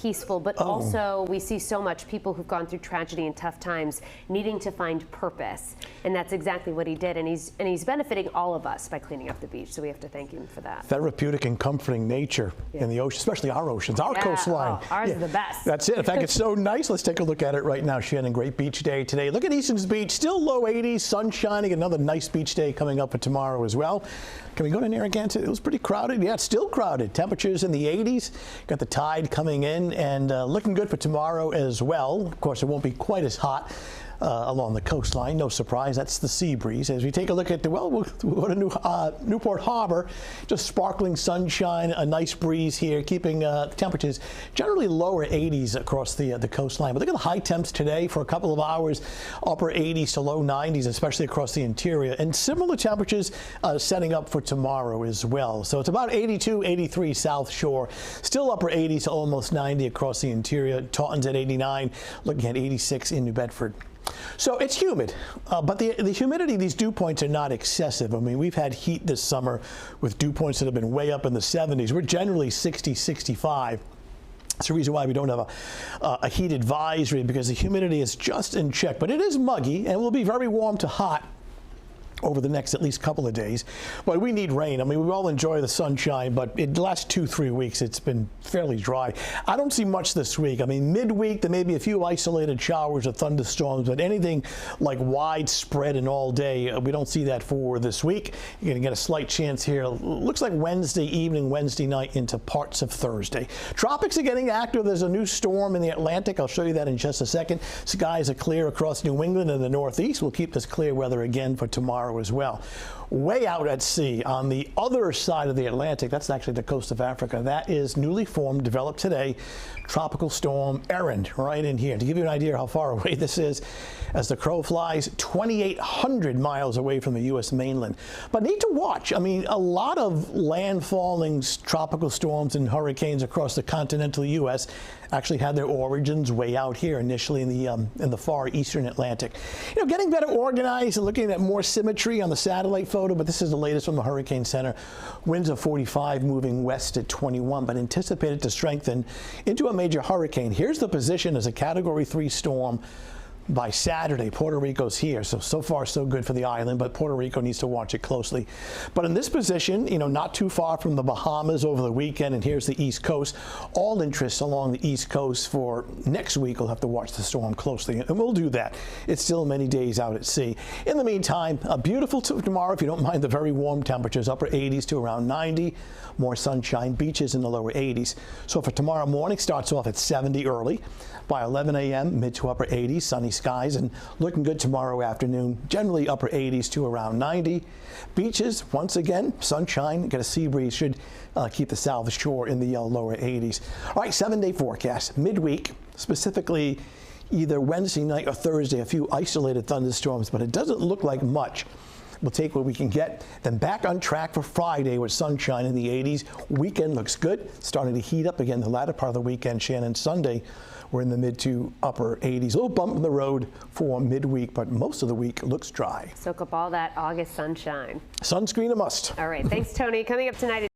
peaceful, but also we see so much people who've gone through tragedy and tough times needing to find purpose. And that's exactly what he did. And he's benefiting all of us by cleaning up the beach. So we have to thank him for that. Therapeutic and comforting nature in the ocean, especially our oceans, our coastline. Oh, ours is the best. That's it. In fact, it's so nice. Let's take a look at it right now, Shannon. Great beach day today. Look at Easton's Beach, still low 80s, sun shining. Another nice beach day coming up for tomorrow as well. Can we go to Narragansett? It was pretty crowded. Yeah, it's still crowded. Temperatures in the 80s. Got the tide coming in and looking good for tomorrow as well. Of course, it won't be quite as hot along the coastline. No surprise, that's the sea breeze. As we take a look at we'll go to Newport Harbor, just sparkling sunshine, a nice breeze here, keeping temperatures generally lower 80s across the coastline. But look at the high temps today for a couple of hours, upper 80s to low 90s, especially across the interior. And similar temperatures setting up for tomorrow as well. So it's about 82, 83 South Shore, still upper 80s to almost 90 across the interior. Taunton's at 89, looking at 86 in New Bedford. So it's humid, but the humidity, these dew points are not excessive. I mean, we've had heat this summer with dew points that have been way up in the 70s. We're generally 60, 65. That's the reason why we don't have a heat advisory, because the humidity is just in check. But it is muggy and will be very warm to hot over the next at least couple of days. But we need rain. I mean, we all enjoy the sunshine, but in the last 2-3 weeks, it's been fairly dry. I don't see much this week. I mean, midweek, there may be a few isolated showers or thunderstorms, but anything like widespread and all day, we don't see that for this week. You're going to get a slight chance here. Looks like Wednesday evening, Wednesday night into parts of Thursday. Tropics are getting active. There's a new storm in the Atlantic. I'll show you that in just a second. Skies are clear across New England and the Northeast. We'll keep this clear weather again for tomorrow as well. Way out at sea on the other side of the Atlantic, that's actually the coast of Africa, that is newly formed, developed today, tropical storm Erin right in here. To give you an idea how far away this is, as the crow flies, 2,800 miles away from the U.S. mainland. But need to watch. I mean, a lot of landfalling tropical storms and hurricanes across the continental U.S. actually had their origins way out here initially in the far eastern Atlantic. You know, getting better organized and looking at more symmetry on the satellite photo, but this is the latest from the Hurricane Center. Winds of 45 moving west at 21, but anticipated to strengthen into a major hurricane. Here's the position as a Category 3 storm. By Saturday, Puerto Rico's here, so far so good for the island, but Puerto Rico needs to watch it closely. But in this position, you know, not too far from the Bahamas over the weekend, and here's the East Coast. All interests along the East Coast for next week. We'll have to watch the storm closely, and we'll do that. It's still many days out at sea. In the meantime, a beautiful tomorrow, if you don't mind the very warm temperatures, upper 80s to around 90. More sunshine, beaches in the lower 80s. So for tomorrow morning, starts off at 70 early. By 11 a.m., mid to upper 80s, sunny skies, and looking good tomorrow afternoon, generally upper 80s to around 90. Beaches, once again, sunshine, get a sea breeze, should keep the South Shore in the lower 80s. All right, 7-day forecast. Midweek, specifically either Wednesday night or Thursday, a few isolated thunderstorms, but it doesn't look like much. We'll take what we can get, then back on track for Friday with sunshine in the 80s. Weekend looks good, starting to heat up again the latter part of the weekend. Shannon, Sunday, we're in the mid to upper 80s. A little bump in the road for midweek, but most of the week looks dry. Soak up all that August sunshine. Sunscreen a must. All right, thanks, Tony. Coming up tonight.